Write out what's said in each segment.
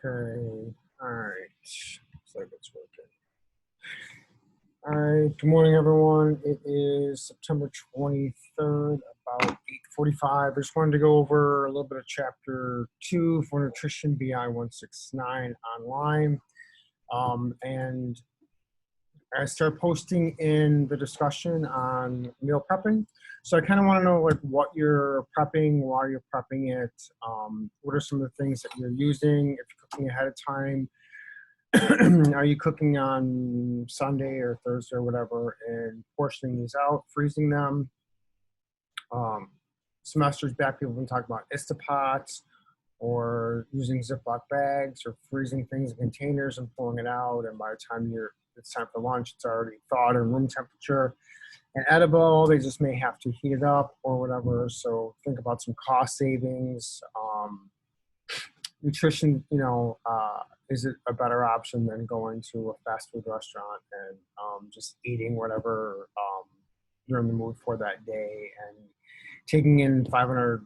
Okay. All right. Looks like it's working. All right. Good morning, everyone. It is September 23rd, about 8:45. I just wanted to go over a little bit of Chapter 2 for Nutrition BI 169 online. And I start posting in the discussion on meal prepping. So I kind of want to know like what you're prepping, why you're prepping it, what are some of the things that you're using, if you're cooking ahead of time. Are you cooking on Sunday or Thursday or whatever and portioning these out, freezing them? Semesters back, people have been talking about Instapots or using Ziploc bags or freezing things in containers and pulling it out. And by the time it's time for lunch, it's already thawed and room temperature and edible. They just may have to heat it up or whatever. So think about some cost savings. Nutrition, is it a better option than going to a fast food restaurant and just eating whatever you're in the mood for that day and taking in 500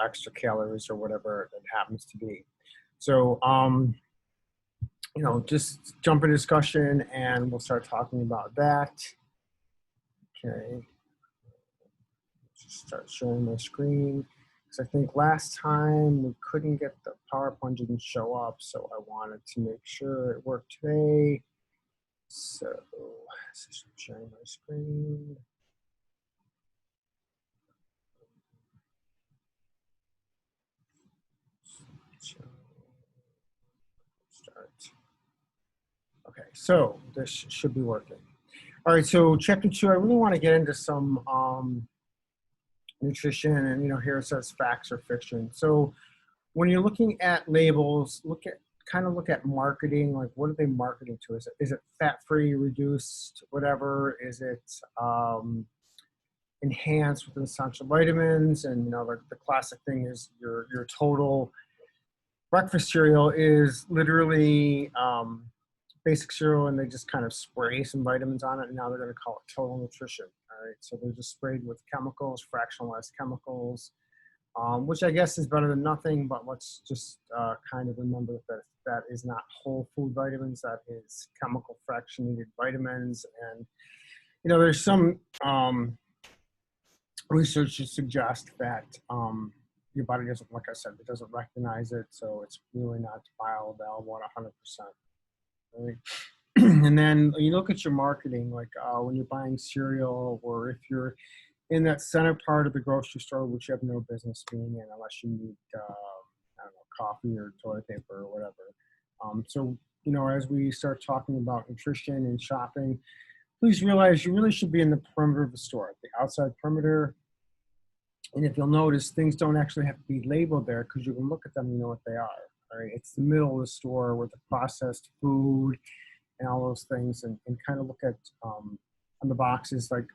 extra calories or whatever it happens to be. So, just jump in discussion and we'll start talking about that. Okay. Just start sharing my screen. I think last time we couldn't get the PowerPoint, didn't show up, so I wanted to make sure it worked today. So, sharing my screen. Start. Okay, so this should be working. All right, so chapter 2, I really want to get into some nutrition, and here it says facts or fiction. So when you're looking at labels, look at marketing. Like, what are they marketing to? Is it fat-free, reduced, whatever? Is it enhanced with essential vitamins? And the classic thing is your total breakfast cereal is literally basic cereal, and they just kind of spray some vitamins on it, and now they're going to call it total nutrition. All right, so they're just sprayed with chemicals, fractionalized chemicals, which I guess is better than nothing, but let's just kind of remember that that is not whole food vitamins, that is chemical fractionated vitamins. And there's some research to suggest that your body doesn't, like I said, it doesn't recognize it, so it's really not bioavailable at 100%. Right? And then you look at your marketing, like when you're buying cereal, or if you're in that center part of the grocery store, which you have no business being in unless you need, coffee or toilet paper or whatever. So, as we start talking about nutrition and shopping, please realize you really should be in the perimeter of the store, the outside perimeter. And if you'll notice, things don't actually have to be labeled there because you can look at them, you know what they are. All right, it's the middle of the store with the processed food and all those things, and kind of look at on the boxes, like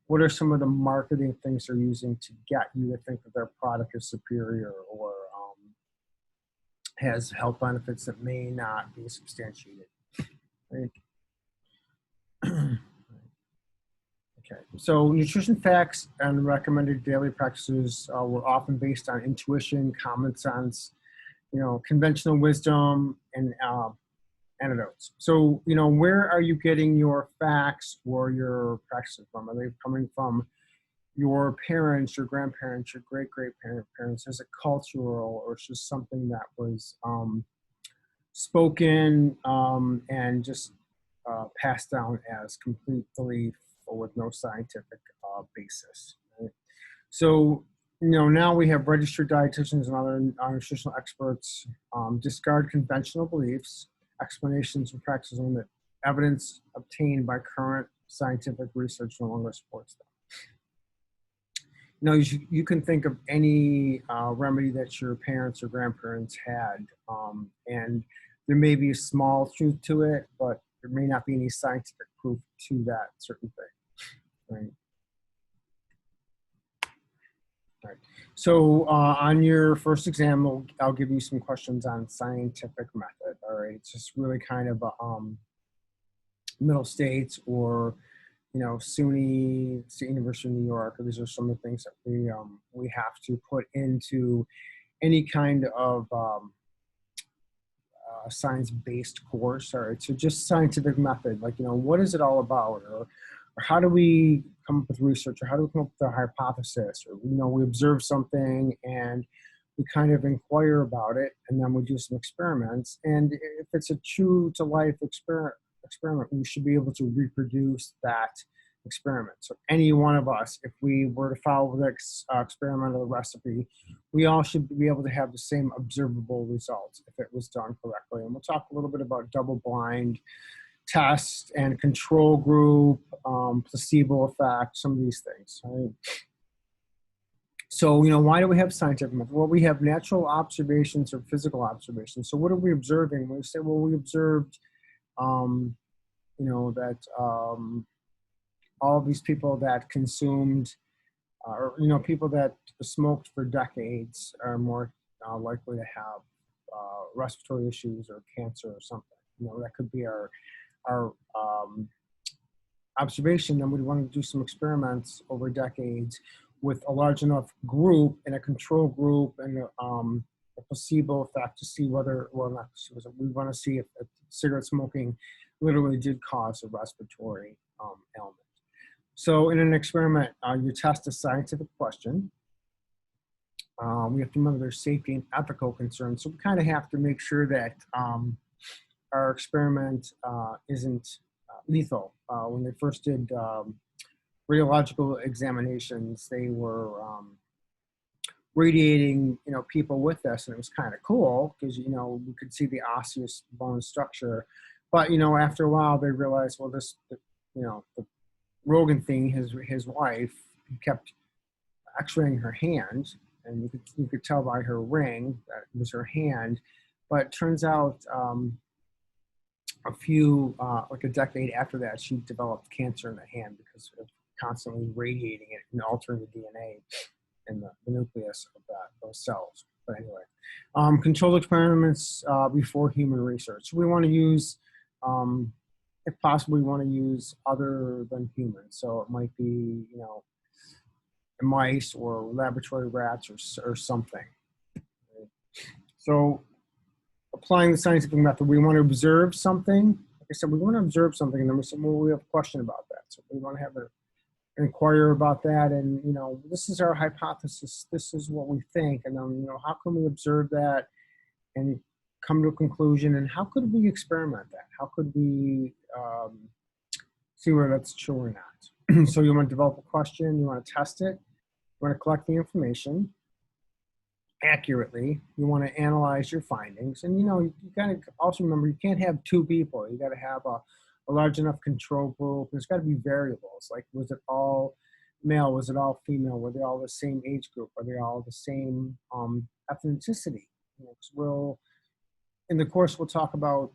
what are some of the marketing things they're using to get you to think that their product is superior or has health benefits that may not be substantiated. Right? Okay, so nutrition facts and recommended daily practices were often based on intuition, common sense, conventional wisdom, and anecdotes. So, where are you getting your facts or your practices from? Are they coming from your parents, your grandparents, your great-great-parents? Is it cultural, or it's just something that was spoken and just passed down as complete belief or with no scientific basis? Right? So, now we have registered dietitians and other nutritional experts discard conventional beliefs, explanations, and practices that evidence obtained by current scientific research no longer supports them. You can think of any remedy that your parents or grandparents had, and there may be a small truth to it, but there may not be any scientific proof to that certain thing. Right? Right. So on your first exam, I'll give you some questions on scientific method. All right, it's just really kind of middle states or SUNY, State University of New York. These are some of the things that we have to put into any kind of a science-based course, or it's just scientific method, like, what is it all about, or how do we come up with research, or how do we come up with a hypothesis, or, we observe something and we kind of inquire about it, and then we do some experiments. And if it's a true to life experiment, we should be able to reproduce that experiment. So any one of us, if we were to follow the experimental recipe, we all should be able to have the same observable results if it was done correctly. And we'll talk a little bit about double-blind tests and control group, placebo effect, some of these things. Right? So, why do we have scientific method? Well, we have natural observations or physical observations. So what are we observing? We say, well, we observed, that all of these people that consumed, or, people that smoked for decades are more likely to have respiratory issues or cancer or something. That could be our observation. Then we'd want to do some experiments over decades with a large enough group and a control group and a placebo effect to see whether, well, not, we want to see if cigarette smoking literally did cause a respiratory ailment. So in an experiment, you test a scientific question. We have to remember there's safety and ethical concerns. So we kind of have to make sure that our experiment isn't lethal. When they first did radiological examinations, they were radiating, people with this, and it was kind of cool because, we could see the osseous bone structure. But, after a while, they realized, well, this, the Rogan thing, his wife, he kept x-raying her hand, and you could tell by her ring that it was her hand. But it turns out like a decade after that, she developed cancer in the hand because of constantly radiating it and altering the DNA in the nucleus of those cells. But anyway, controlled experiments before human research. So we want to use, if possible, we want to use other than humans. So it might be, mice or laboratory rats or something. So applying the scientific method, we want to observe something. Like I said, we want to observe something, and then we said, well, we have a question about that. So we want to have an inquire about that, and this is our hypothesis. This is what we think, and then how can we observe that and come to a conclusion? And how could we experiment that? How could we see whether that's true or not? So you want to develop a question. You want to test it. You want to collect the information accurately. You want to analyze your findings, and you kind of also remember you can't have two people. You got to have a large enough control group. There's got to be variables. Like, was it all male? Was it all female? Were they all the same age group? Are they all the same ethnicity? Because in the course we'll talk about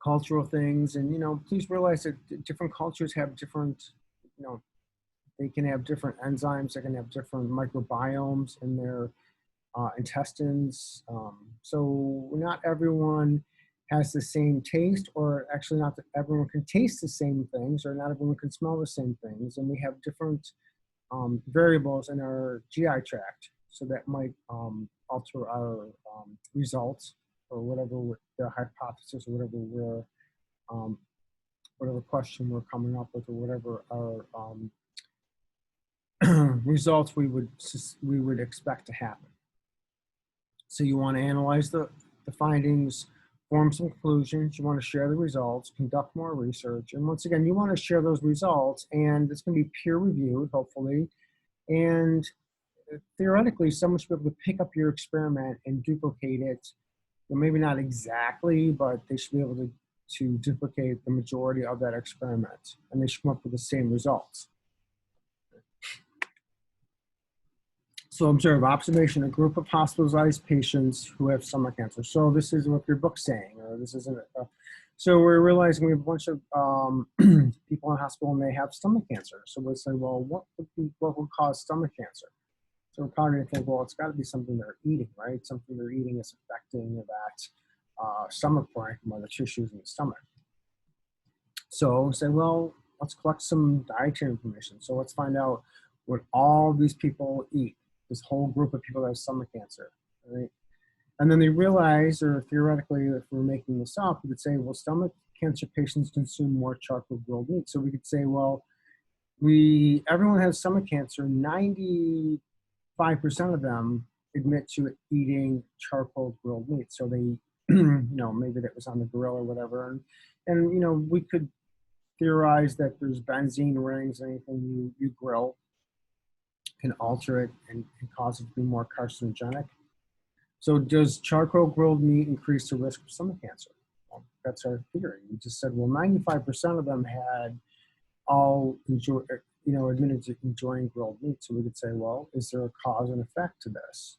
cultural things, and please realize that different cultures have different, they can have different enzymes. They can have different microbiomes in their intestines. So not everyone has the same taste, or actually not that everyone can taste the same things, or not everyone can smell the same things. And we have different variables in our GI tract. So that might alter our results, or whatever the hypothesis, or whatever question we're coming up with, or whatever our results we would expect to happen. So you want to analyze the findings, form some conclusions. You want to share the results, conduct more research, and once again, you want to share those results, and it's going to be peer reviewed, hopefully, and theoretically, someone should be able to pick up your experiment and duplicate it. Well, maybe not exactly, but they should be able to duplicate the majority of that experiment, and they should come up with the same results. So observe, observation, a group of hospitalized patients who have stomach cancer. So this is what your book's saying, or this isn't. So we're realizing we have a bunch of people in the hospital and they have stomach cancer. So we'll say, well, what would cause stomach cancer? So we're probably going to think, well, it's got to be something they're eating, right? Something they're eating is affecting that stomach parenchyma, the tissues in the stomach. So we say, well, let's collect some dietary information. So let's find out what all these people eat. This whole group of people that have stomach cancer, right? And then they realized, or theoretically, if we're making this up, we could say, well, stomach cancer patients consume more charcoal grilled meat. So we could say, well, everyone has stomach cancer. 95% of them admit to eating charcoal grilled meat. So they, maybe that was on the grill or whatever. And we could theorize that there's benzene rings, anything you grill can alter it and cause it to be more carcinogenic. So does charcoal grilled meat increase the risk of stomach cancer? Well, that's our theory. We just said, well, 95% of them had admitted to enjoying grilled meat. So we could say, well, is there a cause and effect to this?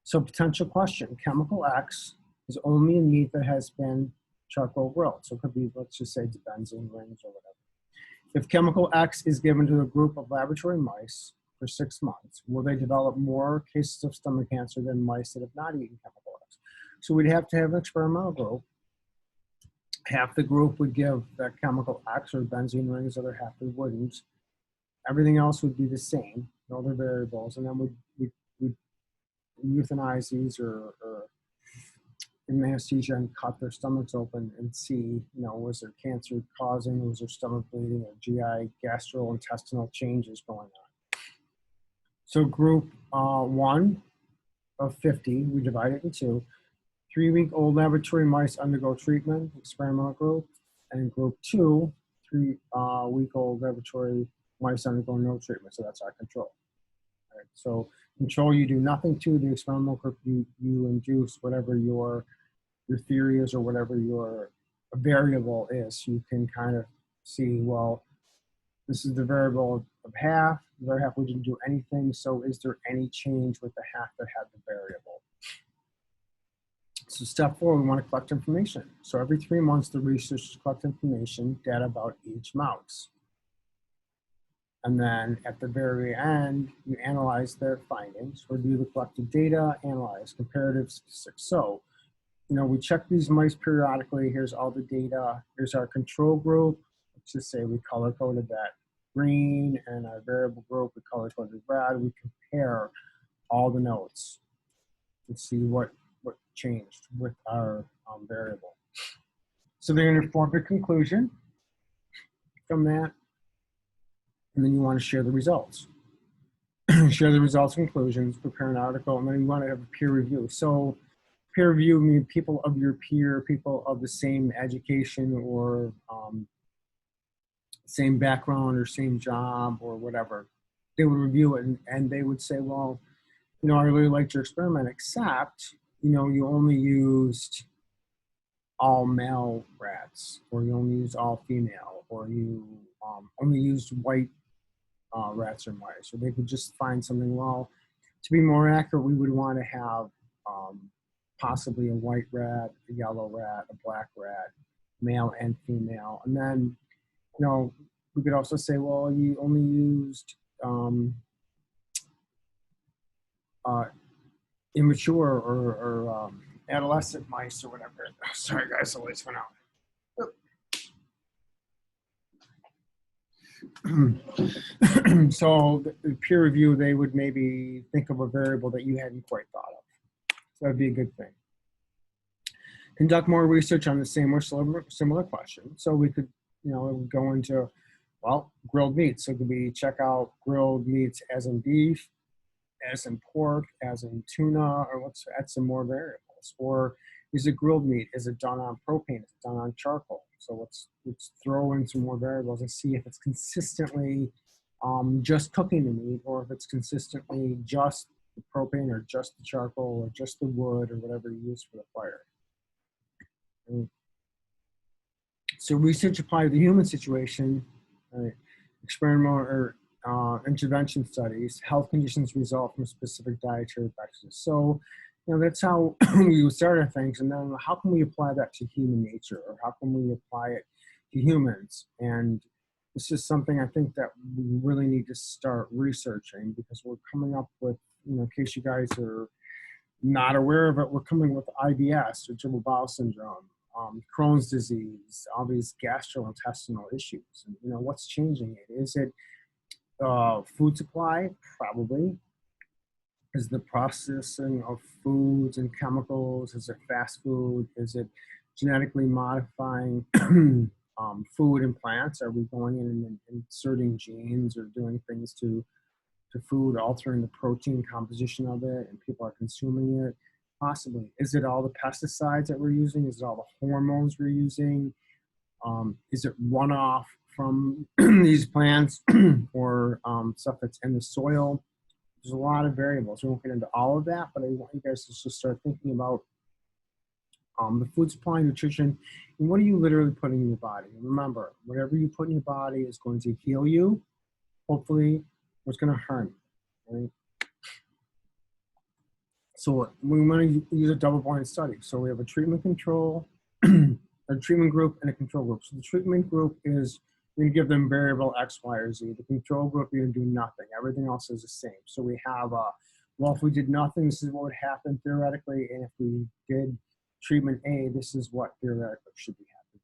So potential question, chemical X is only in meat that has been charcoal grilled. So it could be, let's just say, the benzene rings or whatever. If chemical X is given to a group of laboratory mice for 6 months, will they develop more cases of stomach cancer than mice that have not eaten chemical X? So we'd have to have an experimental group. Half the group would give that chemical X or benzene rings, the other half they wouldn't. Everything else would be the same, no other variables, and then we'd euthanize these or anesthesia and cut their stomachs open and see, was there cancer causing, was there stomach bleeding or GI gastrointestinal changes going on. So group 1 of 50, we divide it in two. 3-week-old laboratory mice undergo treatment, experimental group, and group 2, 3-week-old laboratory mice undergo no treatment, so that's our control. Right? So control, you do nothing to. The experimental group, you induce whatever your theory is or whatever your variable is. You can kind of see, well, this is the variable of half. The other half we didn't do anything. So is there any change with the half that had the variable? So step 4, we want to collect information. So every 3 months, the researchers collect information, data about each mouse. And then at the very end, you analyze their findings, review the collected data, analyze comparative statistics. So, we check these mice periodically. Here's all the data. Here's our control group. Let's just say we color-coded that green, and our variable group, we color-coded red. We compare all the notes and see what changed with our variable. So they're going to form a conclusion from that, and then you want to share the results. Share the results and conclusions, prepare an article, and then you want to have a peer review. So peer review means people of your peer, people of the same education or same background or same job or whatever. They would review it and they would say, well, I really liked your experiment, except, you only used all male rats, or you only used all female, or you only used white rats or mice. Or they could just find something, well, to be more accurate, we would want to have possibly a white rat, a yellow rat, a black rat, male and female. And then, we could also say, well, you only used immature or adolescent mice or whatever. Sorry, guys, the lights went out. So the peer review, they would maybe think of a variable that you hadn't quite thought of. So that'd be a good thing. Conduct more research on the same or similar question. So we could, go into, well, grilled meats. So could we check out grilled meats as in beef, as in pork, as in tuna, or let's add some more variables. Or is it grilled meat? Is it done on propane? Is it done on charcoal? So let's throw in some more variables and see if it's consistently just cooking the meat, or if it's consistently just the propane or just the charcoal or just the wood or whatever you use for the fire. So research applied to the human situation, experimental or intervention studies, health conditions result from specific dietary practices. So, that's how we started things. And then how can we apply that to human nature, or how can we apply it to humans? And this is something I think that we really need to start researching, because we're coming up with, in case you guys are not aware of it, we're coming with IBS, or irritable bowel syndrome, Crohn's disease, all these gastrointestinal issues. And, what's changing it? Is it food supply? Probably. Is the processing of foods and chemicals? Is it fast food? Is it genetically modifying food and plants? Are we going in and inserting genes or doing things to food, altering the protein composition of it, and people are consuming it? Possibly. Is it all the pesticides that we're using? Is it all the hormones we're using? Is it runoff from these plants or stuff that's in the soil? There's a lot of variables. We won't get into all of that, but I want you guys to just start thinking about the food supply, nutrition, and what are you literally putting in your body. And remember, whatever you put in your body is going to heal you, hopefully, or it's going to harm you. Right? So we want to use a double-blind study. So we have a treatment control, a treatment group, and a control group. So the treatment group is we're going to give them variable X, Y, or Z. The control group, you're going to do nothing. Everything else is the same. So we have, well, if we did nothing, this is what would happen theoretically. And if we did treatment A, this is what theoretically should be happening.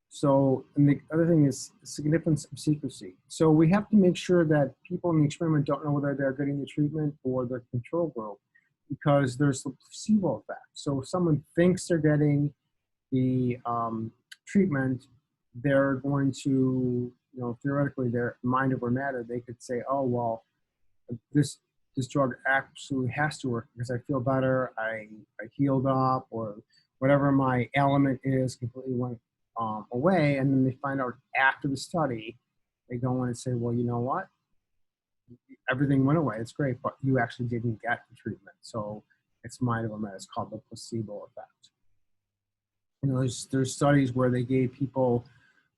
So, and the other thing is significance of secrecy. So we have to make sure that people in the experiment don't know whether they're getting the treatment or the control group, because there's the placebo effect. So if someone thinks they're getting the treatment, they're going to, theoretically, their mind over matter, they could say, oh, well, this drug absolutely has to work because I feel better, I healed up, or whatever my ailment is completely went away. And then they find out after the study, they go in and say, well, you know what? Everything went away. It's great, but you actually didn't get the treatment. So it's mind over matter. It's called the placebo effect. There's studies where they gave people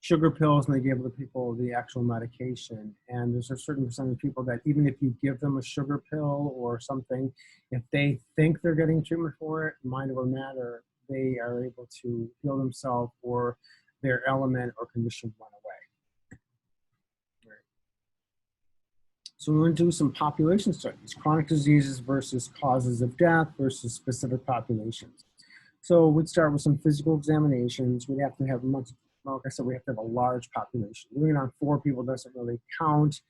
sugar pills and they gave the people the actual medication. And there's a certain percentage of people that even if you give them a sugar pill or something, if they think they're getting treatment for it, mind over matter, they are able to heal themselves or their ailment or condition went away. Right. So we're going to do some population studies, chronic diseases versus causes of death versus specific populations. So we'd start with some physical examinations. We'd have to have much, like I said, we have to have a large population. Doing it on 4 people doesn't really count.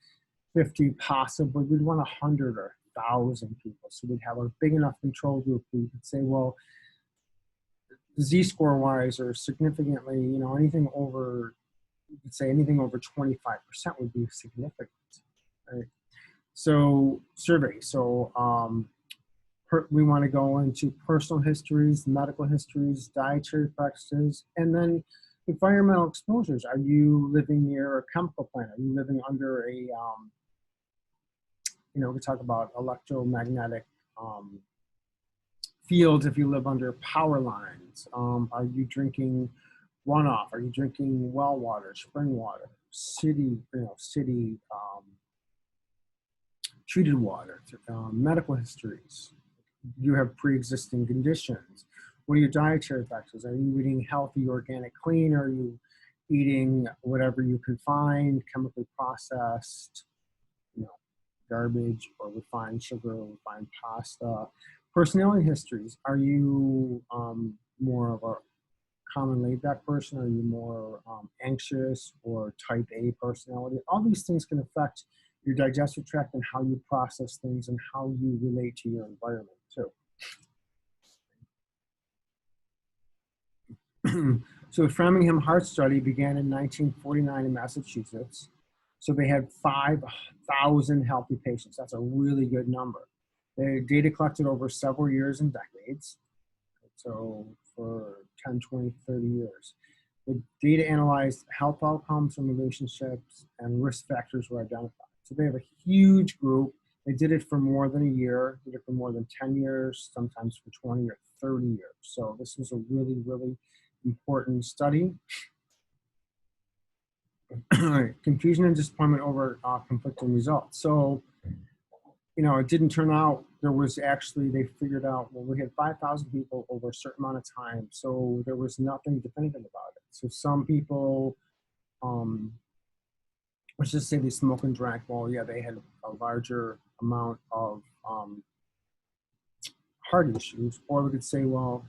50 possibly. We'd want 100 or 1,000 people. So we'd have a big enough control group where you could say, well, disease score wise or significantly, anything over, you could say anything over 25% would be significant. Right? So survey. So we want to go into personal histories, medical histories, dietary practices, and then environmental exposures. Are you living near a chemical plant? Are you living under a, we talk about electromagnetic fields if you live under power lines. Are you drinking runoff? Are you drinking well water, spring water, city treated water, medical histories? You have pre-existing conditions. What are your dietary factors? Are you eating healthy, organic, clean? Are you eating whatever you can find, chemically processed, garbage or refined sugar or refined pasta? Personality histories. Are you more of a common laid-back person? Are you more anxious or type A personality? All these things can affect your digestive tract and how you process things and how you relate to your environment too. So the Framingham Heart Study began in 1949 in Massachusetts. So they had 5,000 healthy patients. That's a really good number. The data collected over several years and decades. So for 10, 20, 30 years. The data analyzed health outcomes and relationships, and risk factors were identified. So they have a huge group. They did it for more than a year, did it for more than 10 years, sometimes for 20 or 30 years. So this was a really, really important study. Confusion and disappointment over conflicting results. So, it didn't turn out. There was actually, they figured out, well, we had 5,000 people over a certain amount of time. So there was nothing definitive about it. So some people, let's just say they smoked and drank. Well, yeah, they had a larger amount of heart issues. Or we could say, well,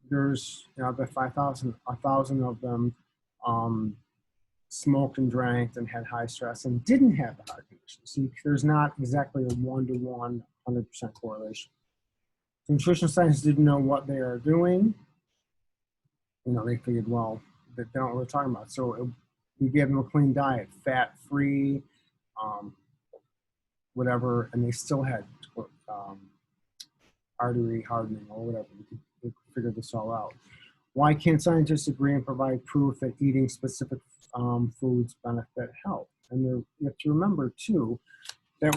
there's, the 5,000, 1,000 of them smoked and drank and had high stress and didn't have the heart condition. So there's not exactly a 1-to-1, 100% correlation. So nutrition scientists didn't know what they are doing. They figured, well, they don't know what we're talking about. So we gave them a clean diet, fat-free, whatever, and they still had artery hardening or whatever. We could figure this all out. Why can't scientists agree and provide proof that eating specific foods benefit health? And you have to remember, too, that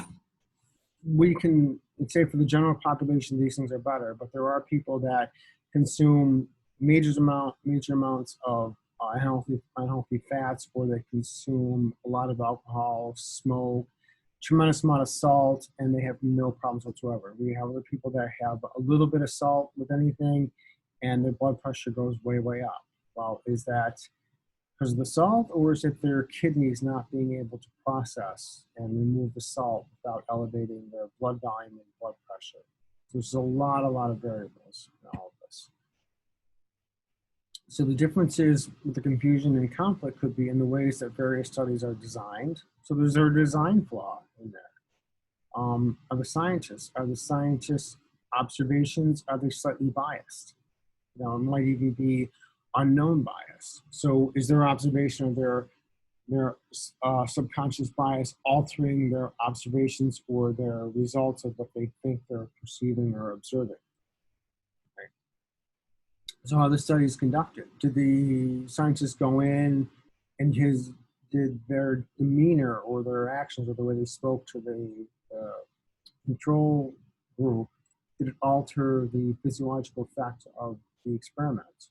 we can say for the general population, these things are better, but there are people that consume major amounts of unhealthy fats, or they consume a lot of alcohol, smoke, tremendous amount of salt, and they have no problems whatsoever. We have other people that have a little bit of salt with anything, and their blood pressure goes way, way up. Well, is that because of the salt, or is it their kidneys not being able to process and remove the salt without elevating their blood volume and blood pressure? So there's a lot of variables in all of this. So the differences with the confusion and conflict could be in the ways that various studies are designed. So there's a design flaw in there. Are the scientists' observations, are they slightly biased? It might even be unknown bias. So is their observation of their subconscious bias altering their observations or their results of what they think they're perceiving or observing? Right. So how the study is conducted? Did the scientists go in and did their demeanor or their actions or the way they spoke to the control group, did it alter the physiological effect of the experiment?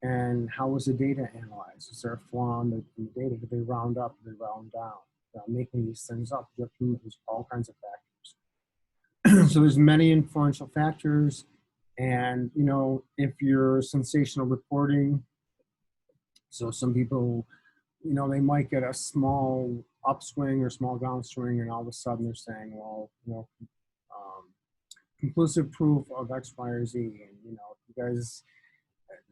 And how was the data analyzed? Is there a flaw in the data? Did they round up? Did they round down? Making these things up, you have to use all kinds of factors. So there's many influential factors. And, if you're sensational reporting, so some people, they might get a small upswing or small downswing, and all of a sudden they're saying, well, conclusive proof of X, Y, or Z. And, you guys,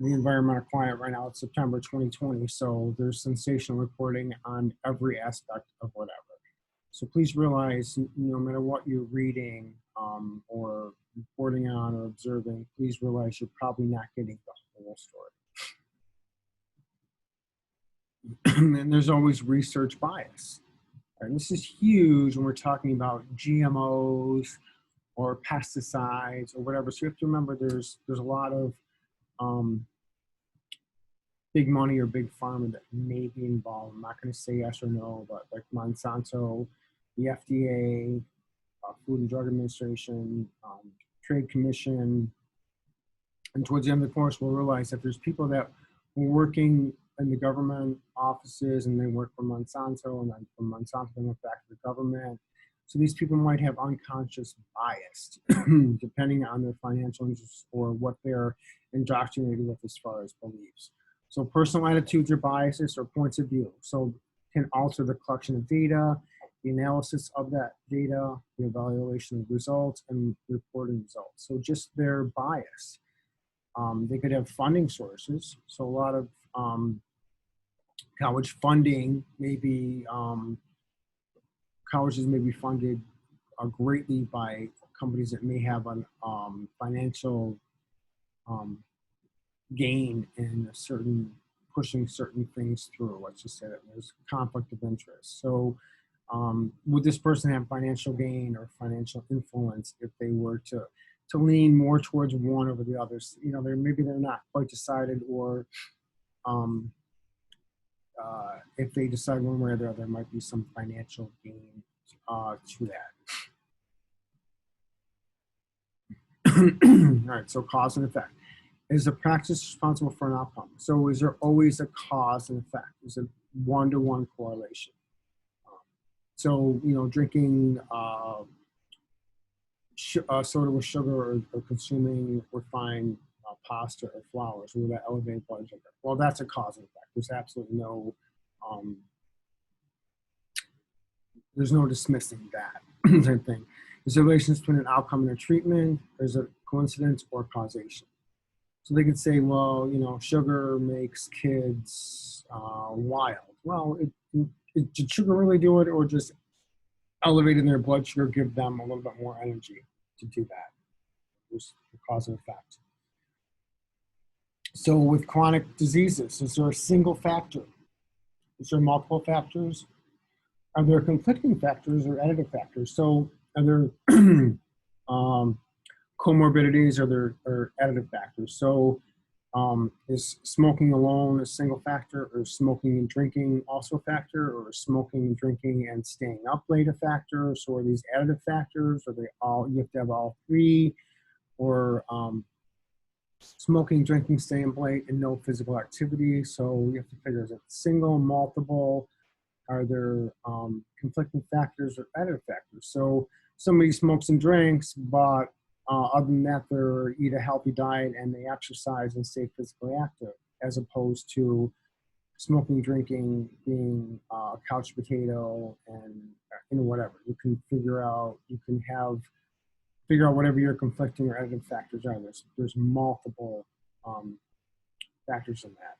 the environment are quiet right now. It's September 2020, so there's sensational reporting on every aspect of whatever. So please realize, no matter what you're reading or reporting on or observing, please realize you're probably not getting the whole story. And there's always research bias. Right? And this is huge when we're talking about GMOs or pesticides or whatever. So you have to remember there's a lot of big money or big pharma that may be involved. I'm not going to say yes or no, but like Monsanto, the FDA, Food and Drug Administration, Trade Commission. And towards the end of the course, we'll realize that there's people that were working in the government offices and they work for Monsanto, and then from Monsanto they went back to the government. So these people might have unconscious bias depending on their financial interests or what they're indoctrinated with as far as beliefs. So personal attitudes or biases or points of view. So can alter the collection of data, the analysis of that data, the evaluation of results, and reporting results. So just their bias. They could have funding sources. So a lot of college funding may be, colleges may be funded greatly by companies that may have a financial gain in pushing certain things through. Let's just say that there's conflict of interest. So would this person have financial gain or financial influence if they were to lean more towards one over the others? Maybe they're not quite decided, or if they decide one way or the other, there might be some financial gain to that. All right, so cause and effect. Is the practice responsible for an outcome? So is there always a cause and effect? Is it one-to-one correlation? So, drinking soda with sugar or consuming refined pasta or flours, will that elevate blood sugar? Well, that's a cause and effect. There's absolutely no, there's no dismissing that type thing. Is there a relationship between an outcome and a treatment? Or is it coincidence or causation? So they could say, well, sugar makes kids wild. Well, did sugar really do it, or just elevating their blood sugar give them a little bit more energy to do that. There's the cause and effect. So with chronic diseases, is there a single factor? Is there multiple factors? Are there conflicting factors or additive factors? So are there comorbidities or additive factors? So is smoking alone a single factor, or smoking and drinking also a factor, or is smoking and drinking and staying up late a factor? So are these additive factors? Are they all, you have to have all three? Or smoking, drinking, staying up late, and no physical activity? So you have to figure, is it single, multiple? Are there conflicting factors or additive factors? So somebody smokes and drinks, but other than that, they eat a healthy diet and they exercise and stay physically active, as opposed to smoking, drinking, being a couch potato, and whatever. You can figure out whatever your conflicting or additive factors are. There's multiple factors in that.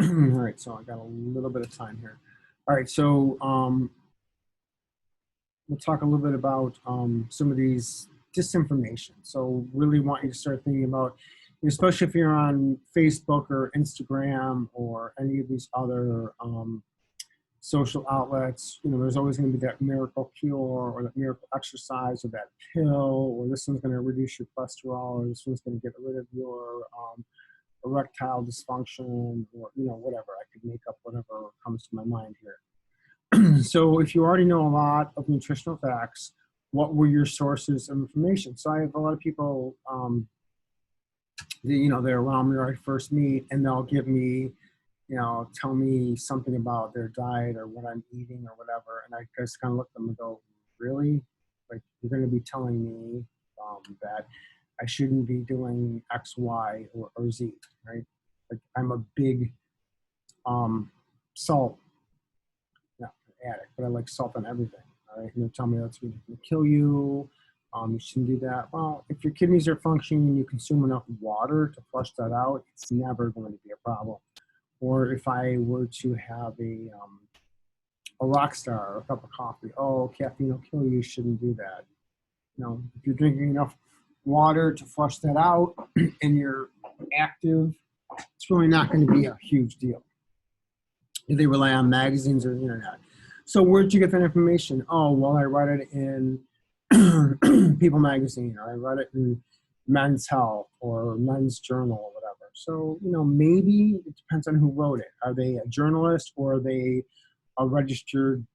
All right, so I got a little bit of time here. All right, so we'll talk a little bit about some of these disinformation. So really want you to start thinking about, especially if you're on Facebook or Instagram or any of these other social outlets, there's always going to be that miracle cure or that miracle exercise or that pill, or this one's going to reduce your cholesterol, or this one's going to get rid of your erectile dysfunction, or whatever. I could make up whatever comes to my mind here. So if you already know a lot of nutritional facts, what were your sources of information? So I have a lot of people they're around me when I first meet, and they'll give me, tell me something about their diet or what I'm eating or whatever, and I just kind of look at them and go, really? Like, you're going to be telling me that I shouldn't be doing X, Y, or Z, right? Like, I'm a big salt addict, but I like salt on everything, all right? And they're telling me that's going to kill you. You shouldn't do that. Well, if your kidneys are functioning and you consume enough water to flush that out, it's never going to be a problem. Or if I were to have a rock star or a cup of coffee, oh, caffeine will kill you, you shouldn't do that. If you're drinking enough water to flush that out and you're active, it's really not going to be a huge deal. Do they rely on magazines or the internet? So where'd you get that information? Oh, well, I read it in People magazine, or I read it in Men's Health or Men's Journal or whatever. So, maybe it depends on who wrote it. Are they a journalist, or are they a registered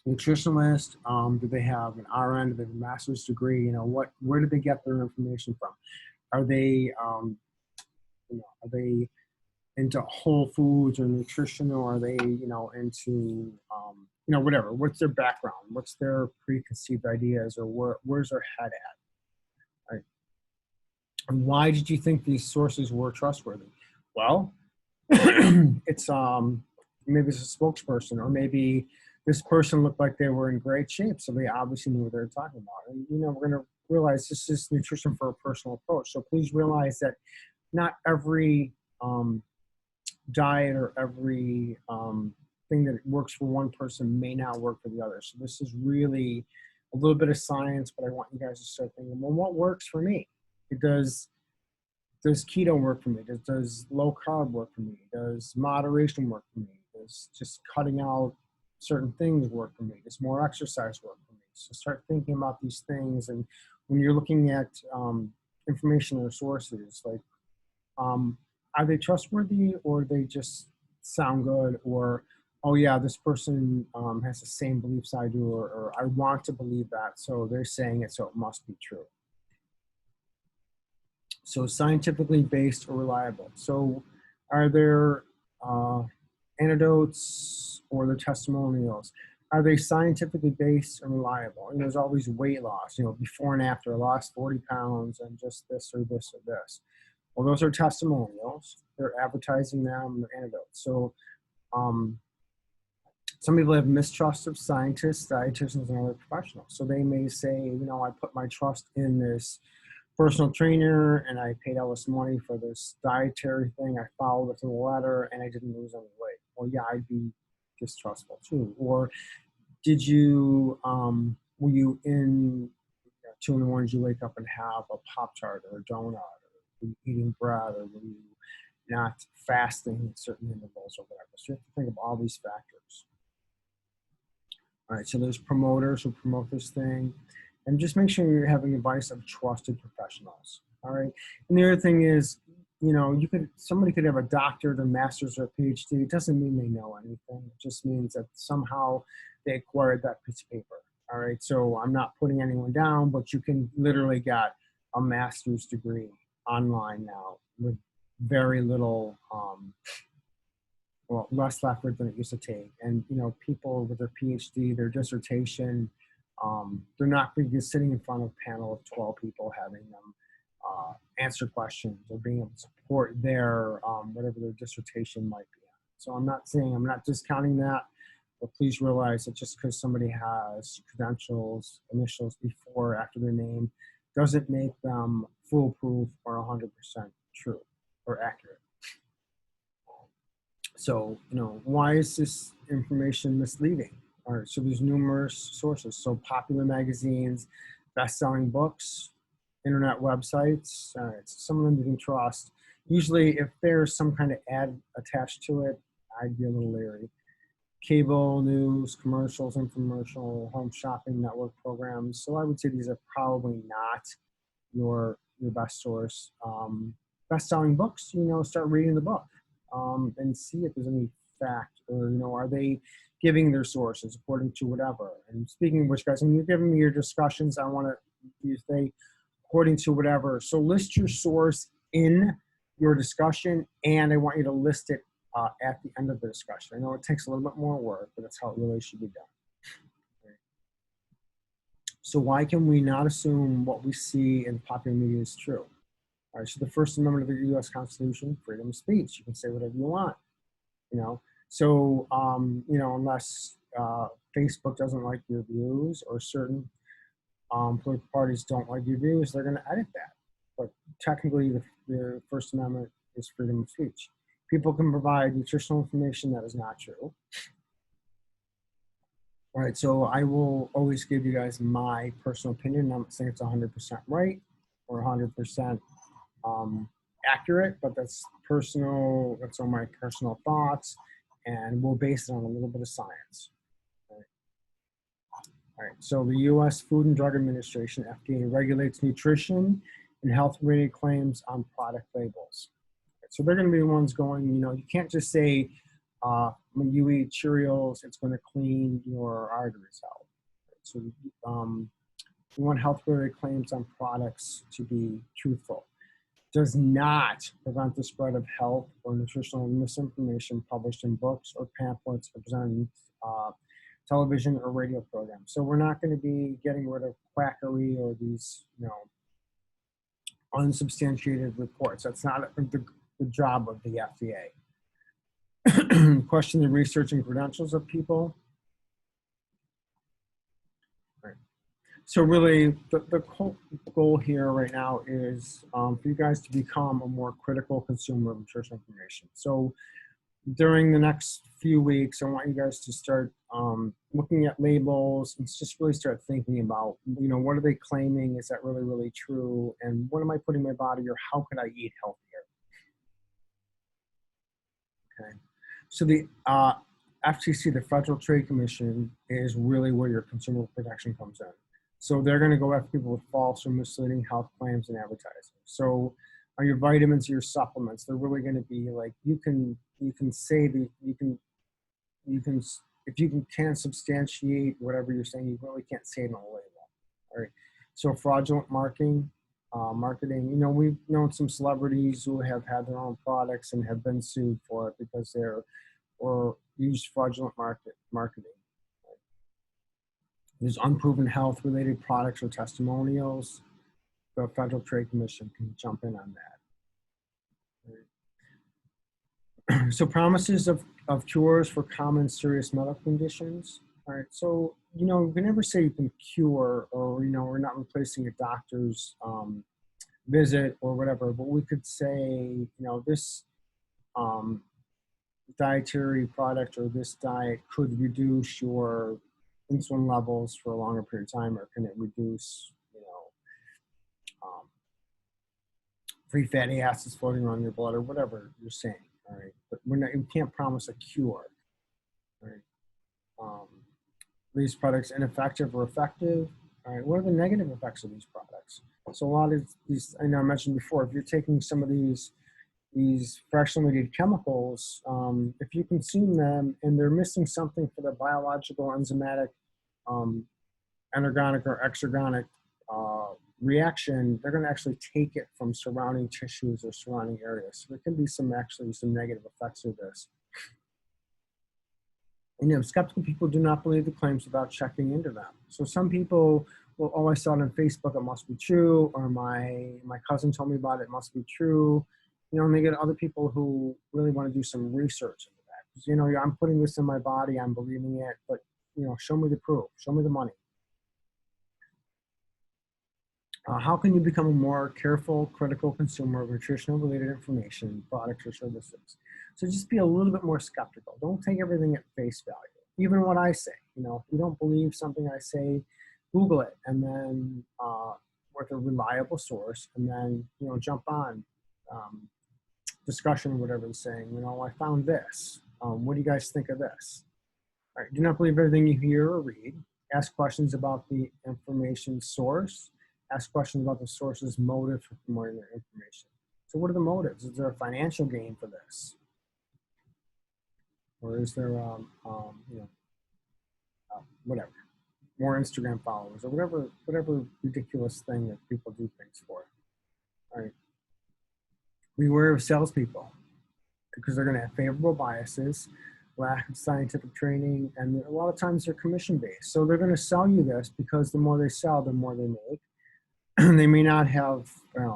nutritionist? Do they have an RN? Do they have a master's degree? Where did they get their information from? Are they, are they into whole foods or nutrition, or are they, into, whatever? What's their background? What's their preconceived ideas, or where's their head at? Right? And why did you think these sources were trustworthy? Well, it's maybe it's a spokesperson, or maybe this person looked like they were in great shape, so they obviously knew what they were talking about. And we're going to realize this is nutrition for a personal approach. So please realize that not every diet or every thing that works for one person may not work for the other. So this is really a little bit of science, but I want you guys to start thinking, well, what works for me? Does keto work for me? Does low carb work for me? Does moderation work for me? Does just cutting out certain things work for me? Does more exercise work for me? So start thinking about these things. And when you're looking at information or sources, like, are they trustworthy, or they just sound good, or, oh yeah, this person has the same beliefs I do, or I want to believe that, so they're saying it, so it must be true. So scientifically based or reliable. So are there anecdotes or the testimonials? Are they scientifically based and reliable? And there's always weight loss, before and after, I lost 40 pounds and just this or this or this. Well, those are testimonials. They're advertising them, they're anecdotes. So some people have mistrust of scientists, dietitians, and other professionals. So they may say, I put my trust in this personal trainer, and I paid all this money for this dietary thing. I followed it to the letter, and I didn't lose any weight. Well, yeah, I'd be distrustful too. Or did you, were you in 2 in the morning, did you wake up and have a Pop-Tart or a donut, or were you eating bread, or were you not fasting at certain intervals or whatever? So you have to think of all these factors. All right, so there's promoters who promote this thing, and just make sure you're having advice of trusted professionals. All right, and the other thing is, somebody could have a doctorate, a master's, or a PhD. It doesn't mean they know anything. It just means that somehow they acquired that piece of paper. All right, so I'm not putting anyone down, but you can literally get a master's degree online now with very little, less effort than it used to take. And, people with their PhD, their dissertation, they're not going to be sitting in front of a panel of 12 people having them answer questions or being able to support their, whatever their dissertation might be. So I'm not discounting that, but please realize that just because somebody has credentials, initials before or after their name, doesn't make them foolproof or 100% true or accurate. So, why is this information misleading? All right, so there's numerous sources. So popular magazines, best-selling books, internet websites, all right, so some of them you can trust. Usually if there's some kind of ad attached to it, I'd be a little leery. Cable news, commercials, infomercial, home shopping network programs. So I would say these are probably not your best source. Best-selling books, start reading the book. And see if there's any fact, or are they giving their sources according to whatever. And speaking of which, guys, when you're giving me your discussions, I want you to say according to whatever. So list your source in your discussion, and I want you to list it at the end of the discussion. I know it takes a little bit more work, but that's how it really should be done. Okay. So why can we not assume what we see in popular media is true? All right, so the First Amendment of the U.S. Constitution, freedom of speech. You can say whatever you want, So, unless Facebook doesn't like your views, or certain political parties don't like your views, they're going to edit that. But technically, the First Amendment is freedom of speech. People can provide nutritional information that is not true. All right, so I will always give you guys my personal opinion. I'm not saying it's 100% right or 100% accurate, but that's personal. That's all my personal thoughts, and we'll base it on a little bit of science. All right. So the U.S. Food and Drug Administration, FDA, regulates nutrition and health-related claims on product labels. So they're going to be the ones going. You can't just say when you eat Cheerios, it's going to clean your arteries out. So we want health-related claims on products to be truthful. Does not prevent the spread of health or nutritional misinformation published in books or pamphlets or presented in television or radio programs. So we're not going to be getting rid of quackery or these, unsubstantiated reports. That's not the job of the FDA. Question the research and credentials of people. So really, the goal here right now is for you guys to become a more critical consumer of nutrition information. So during the next few weeks, I want you guys to start looking at labels and just really start thinking about, what are they claiming? Is that really, really true? And what am I putting in my body, or how can I eat healthier? Okay. So the FTC, the Federal Trade Commission, is really where your consumer protection comes in. So they're going to go after people with false or misleading health claims and advertising. So on your vitamins, your supplements, they're really going to be like, you can say that if you can substantiate whatever you're saying, you really can't say it on a label. All right. So fraudulent marketing, we've known some celebrities who have had their own products and have been sued for it because or used fraudulent marketing. There's unproven health-related products or testimonials. The Federal Trade Commission can jump in on that. So promises of cures for common serious medical conditions. All right, so, you can never say you can cure, or, we're not replacing a doctor's visit or whatever, but we could say, this dietary product or this diet could reduce your insulin levels for a longer period of time, or can it reduce, free fatty acids floating around your blood, or whatever you're saying. All right, but we can't promise a cure. All right. These products ineffective or effective? All right, what are the negative effects of these products? So a lot of these, I know I mentioned before, if you're taking some of these fractionated chemicals, if you consume them and they're missing something for the biological, enzymatic, anergonic or exergonic reaction, they're going to actually take it from surrounding tissues or surrounding areas. So there can be some negative effects of this. And skeptical people do not believe the claims without checking into them. So some people will, oh, I saw it on Facebook, it must be true, or my cousin told me about it, it must be true. And they get other people who really want to do some research into that. Because, I'm putting this in my body, I'm believing it, but, show me the proof, show me the money. How can you become a more careful, critical consumer of nutritional-related information, products, or services? So just be a little bit more skeptical. Don't take everything at face value. Even what I say, if you don't believe something I say, Google it, and then with a reliable source, and then jump on discussion, whatever they're saying. I found this. What do you guys think of this? All right. Do not believe everything you hear or read. Ask questions about the information source. Ask questions about the source's motive for promoting their information. So what are the motives? Is there a financial gain for this? Or is there, whatever, more Instagram followers, or whatever ridiculous thing that people do things for? All right. Beware of salespeople, because they're going to have favorable biases, lack of scientific training, and a lot of times they're commission-based. So they're going to sell you this because the more they sell, the more they make. They may not have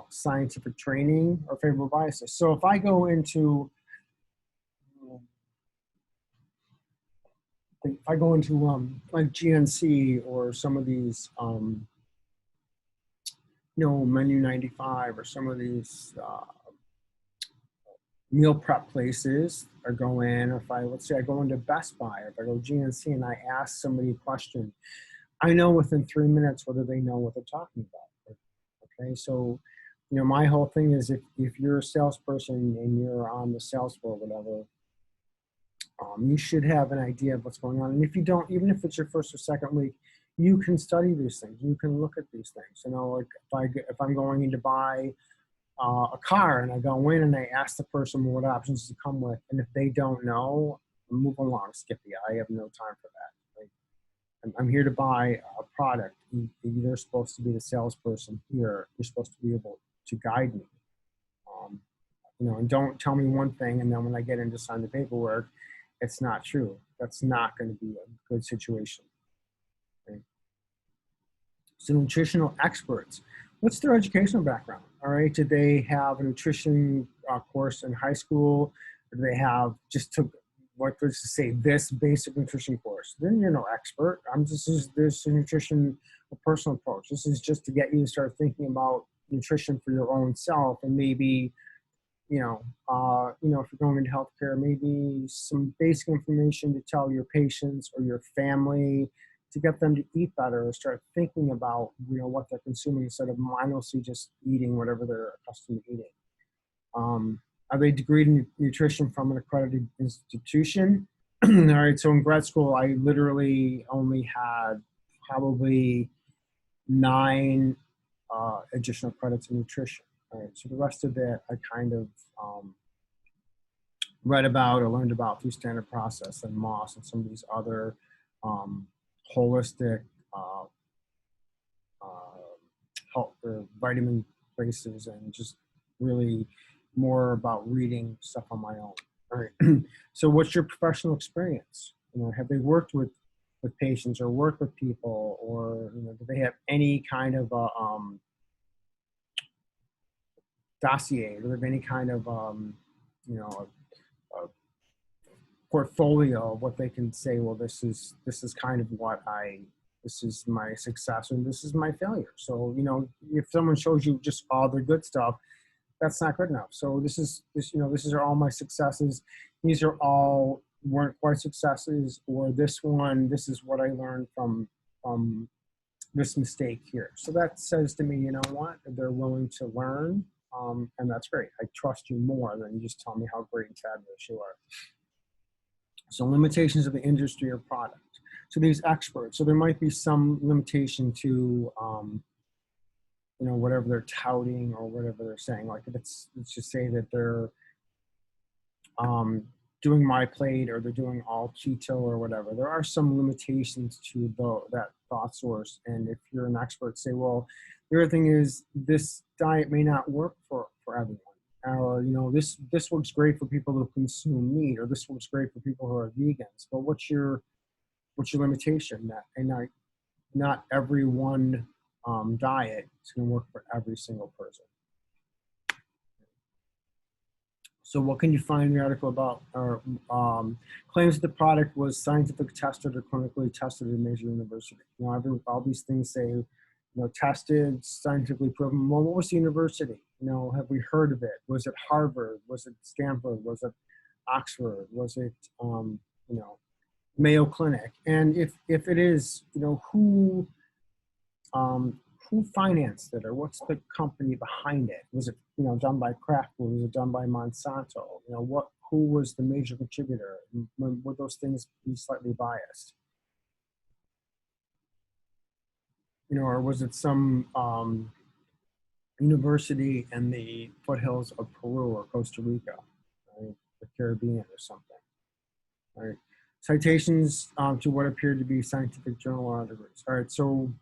scientific training or favorable biases. So if I go into like GNC or some of these Menu 95 or some of these meal prep places, or go in, or let's say I go into Best Buy, or if I go GNC and I ask somebody a question, I know within 3 minutes whether they know what they're talking about. Okay, so my whole thing is, if you're a salesperson and you're on the sales floor, whatever, you should have an idea of what's going on. And if you don't, even if it's your first or second week, you can study these things. You can look at these things. Like if I'm going in to buy a car and I go in and I ask the person what options to come with, and if they don't know, move along, skip it. I have no time for that. I'm here to buy a product. You're supposed to be the salesperson here. You're supposed to be able to guide me. And don't tell me one thing, and then when I get in to sign the paperwork, it's not true. That's not going to be a good situation. Okay? So nutritional experts, what's their educational background? All right, did they have a nutrition course in high school? Or do they have this basic nutrition course? Then you're no expert. This is a nutrition, a personal approach. This is just to get you to start thinking about nutrition for your own self, and maybe, if you're going into healthcare, maybe some basic information to tell your patients or your family to get them to eat better, or start thinking about, what they're consuming instead of mindlessly just eating whatever they're accustomed to eating. Are they degreed in nutrition from an accredited institution? All right, so in grad school, I literally only had probably 9 additional credits in nutrition. All right, so the rest of it I kind of read about or learned about through Standard Process and Moss and some of these other holistic health or vitamin places, and just really more about reading stuff on my own. All right. So what's your professional experience? Have they worked with patients or worked with people, or do they have any kind of dossier? Do they have any kind of a portfolio of what they can say? Well, this is kind of this is my success and this is my failure. So if someone shows you just all the good stuff, that's not good enough. So this is all my successes. these are all weren't quite successes, or this one, this is what I learned from this mistake here. So that says to me, you know what, they're willing to learn, and that's great. I trust you more than you just tell me how great and fabulous you are. So limitations of the industry or product. So these experts, so there might be some limitation to, you know, whatever they're touting or whatever they're saying. Like if let's just say that they're doing my plate or they're doing all keto or whatever. There are some limitations to that thought source. And if you're an expert, say, well, the other thing is this diet may not work for everyone. Or, you know, this works great for people who consume meat, or this works great for people who are vegans. But what's your limitation? That and not every one diet is going to work for every single person. So what can you find in the article about claims that the product was scientifically tested or clinically tested at a major university? You know, all these things say, you know, tested, scientifically proven. Well, what was the university? You know, have we heard of it? Was it Harvard? Was it Stanford? Was it Oxford? Was it, you know, Mayo Clinic? And if it is, you know, who financed it, or what's the company behind it? Was it, you know, done by Kraft? Was it done by Monsanto? You know, who was the major contributor? Would those things be slightly biased? You know, or was it some university in the foothills of Peru or Costa Rica, right? The Caribbean or something, right? Citations to what appeared to be scientific journal articles. All right, so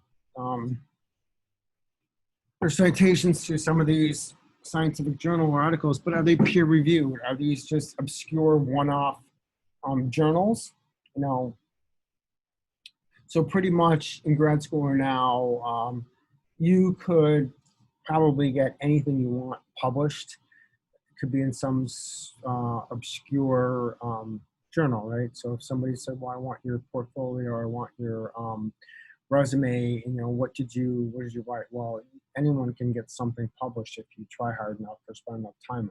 there's citations to some of these scientific journal articles, but are they peer reviewed? Are these just obscure one-off journals? You know, so pretty much in grad school or now, you could probably get anything you want published. It could be in some obscure journal, right? So if somebody said, well, I want your portfolio, or I want your resume, you know, what did you write? Well, anyone can get something published if you try hard enough or spend enough time on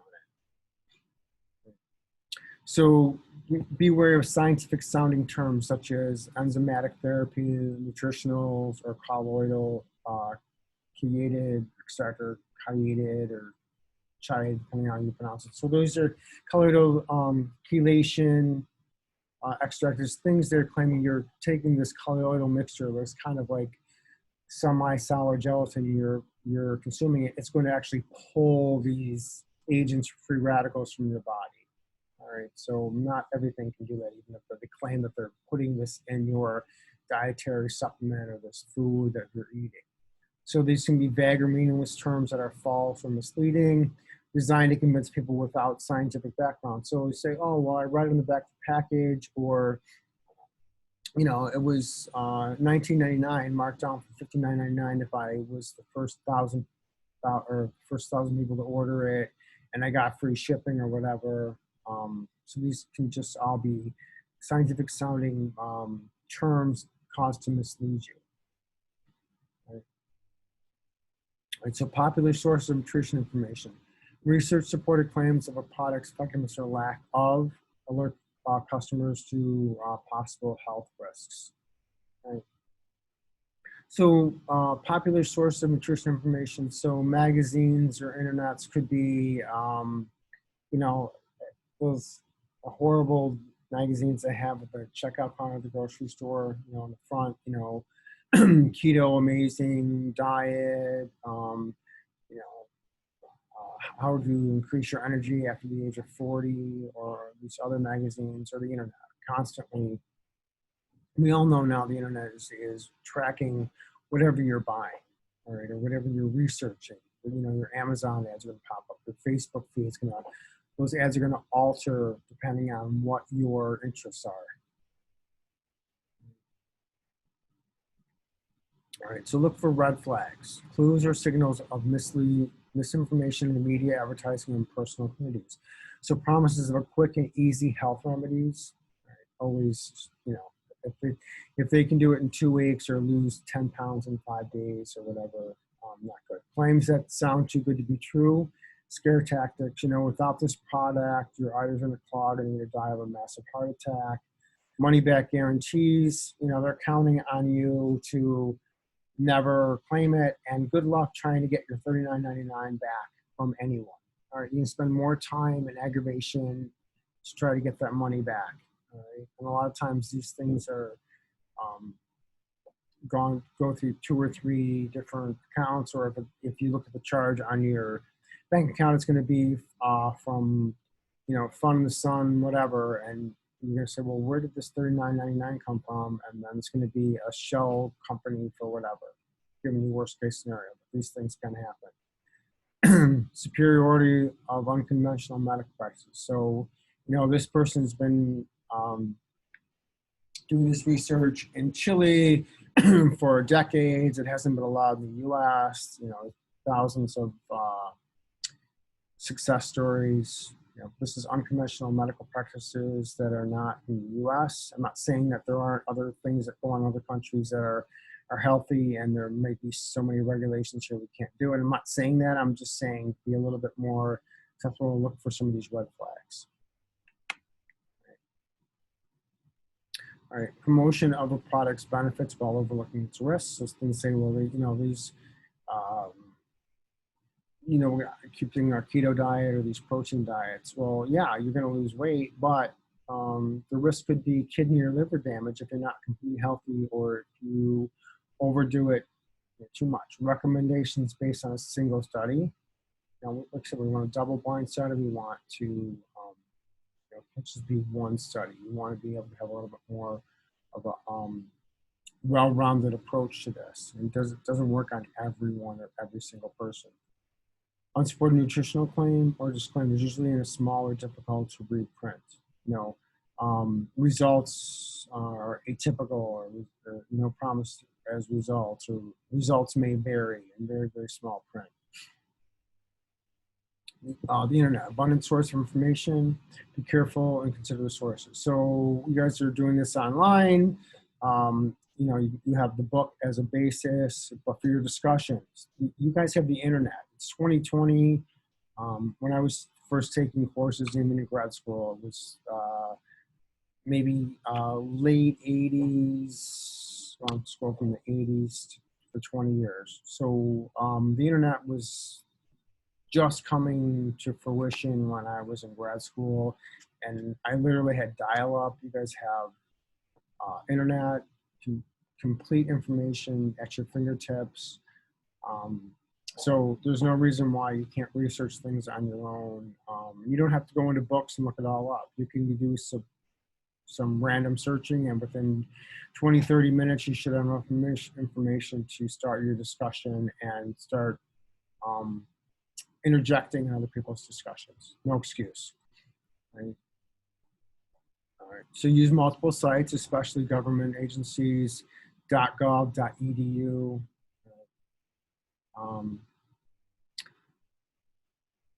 it. So be wary of scientific sounding terms such as enzymatic therapy, nutritionals, or colloidal chelated extractor, chelated or chai, depending on how you pronounce it. So those are colloidal chelation extractors, things they're claiming you're taking this colloidal mixture that's kind of like semi-sour gelatin, you're consuming it, it's going to actually pull these agents, free radicals from your body. All right, so not everything can do that, even if they claim that they're putting this in your dietary supplement or this food that you're eating. So these can be vague or meaningless terms that are false or misleading, designed to convince people without scientific background. So we say, oh, well, I read it in the back of the package, or, you know, it was $19.99 marked down for $59.99 if I was the first 1,000 people to order it, and I got free shipping or whatever. So these can just all be scientific sounding terms caused to mislead you. Right, so popular sources of nutrition information. Research supported claims of a product's effectiveness or lack of alert customers to possible health risks. Right. So popular source of nutrition information. So magazines or internets could be, you know, those horrible magazines they have at the checkout counter at the grocery store, you know, on the front, you know, keto amazing diet, you know, how to increase your energy after the age of 40, or these other magazines, or the internet constantly. We all know now the internet is tracking whatever you're buying, all right, or whatever you're researching. You know, your Amazon ads are going to pop up, your Facebook feed is going to, those ads are going to alter depending on what your interests are. All right, so look for red flags, clues or signals of misinformation in the media, advertising, and personal communities. So promises of a quick and easy health remedies, right, always, you know, if they can do it in 2 weeks or lose 10 pounds in 5 days or whatever, not good. Claims that sound too good to be true. scare tactics. You know, without this product, your arteries are going to clog and you're going to die of a massive heart attack. Money back guarantees, you know, they're counting on you to never claim it, and good luck trying to get your $39.99 back from anyone. All right, you can spend more time and aggravation to try to get that money back. All right, and a lot of times these things are go through 2 or 3 different accounts, or if you look at the charge on your bank account, it's going to be from, you know, Fund the Sun, whatever, and you're going to say, well, where did this $39.99 come from? And then it's going to be a shell company for whatever, given the worst case scenario. But these things can happen. Superiority of unconventional medical practices. So, you know, this person's been doing this research in Chile for decades. It hasn't been allowed in the U.S. You know, thousands of success stories. You know, this is unconventional medical practices that are not in the U.S. I'm not saying that there aren't other things that go on in other countries that are healthy, and there may be so many regulations here we can't do it. I'm not saying that. I'm just saying be a little bit more sensible, look for some of these red flags. All right, promotion of a product's benefits while overlooking its risks. So things say, well, you know, these, you know, we keep doing our keto diet or these protein diets. Well, yeah, you're going to lose weight, but the risk could be kidney or liver damage if you're not completely healthy, or if you overdo it too much. Recommendations based on a single study. Now, like I said, we want a double-blind study. We want to, you know, it can't just be one study. You want to be able to have a little bit more of a well-rounded approach to this. And it doesn't work on everyone or every single person. Unsupported nutritional claim or disclaimer is usually in a small or difficult to read print. You know, results are atypical, or no promise as results, or results may vary in very, very small print. The internet, abundant source of information. Be careful and consider the sources. So you guys are doing this online. You know, you have the book as a basis, but for your discussions, you guys have the internet. It's 2020. When I was first taking courses in grad school, it was maybe late 80s, school from the 80s for 20 years. So the internet was just coming to fruition when I was in grad school, and I literally had dial-up. You guys have internet, complete information at your fingertips. So there's no reason why you can't research things on your own. You don't have to go into books and look it all up. You can do some random searching, and within 20, 30 minutes, you should have enough information to start your discussion and start interjecting in other people's discussions. No excuse, right? All right, so use multiple sites, especially government agencies, .gov, .edu.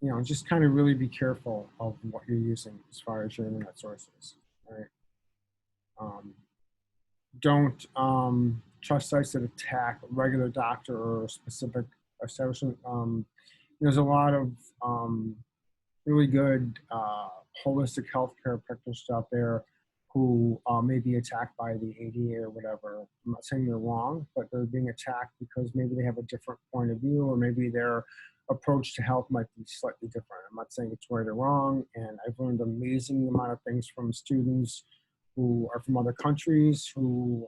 You know, just kind of really be careful of what you're using as far as your internet sources, right? Don't trust sites that attack a regular doctor or a specific establishment. There's a lot of really good holistic healthcare practitioners out there who may be attacked by the ADA or whatever. I'm not saying they're wrong, but they're being attacked because maybe they have a different point of view, or maybe their approach to health might be slightly different. I'm not saying it's right or wrong, and I've learned an amazing amount of things from students who are from other countries who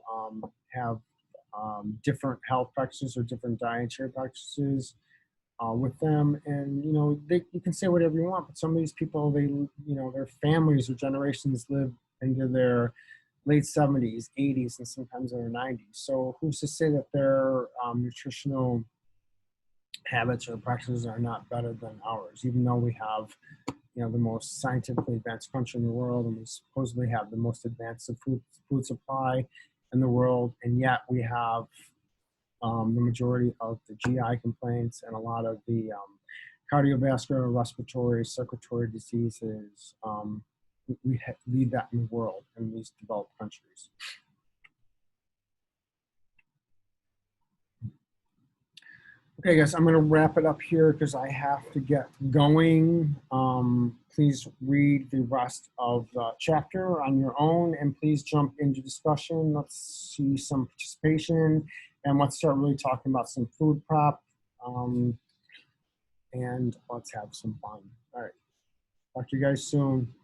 have different health practices or different dietary practices with them. And, you know, you can say whatever you want, but some of these people, you know, their families or generations live into their late 70s, 80s, and sometimes their 90s. So who's to say that their nutritional habits or practices are not better than ours, even though we have, you know, the most scientifically advanced country in the world, and we supposedly have the most advanced food supply in the world, and yet we have the majority of the GI complaints and a lot of the cardiovascular, respiratory, circulatory diseases. We lead that in the world in these developed countries. Okay, guys, I'm going to wrap it up here because I have to get going. Please read the rest of the chapter on your own, and please jump into discussion. Let's see some participation, and let's start really talking about some food prep, and let's have some fun. All right, talk to you guys soon.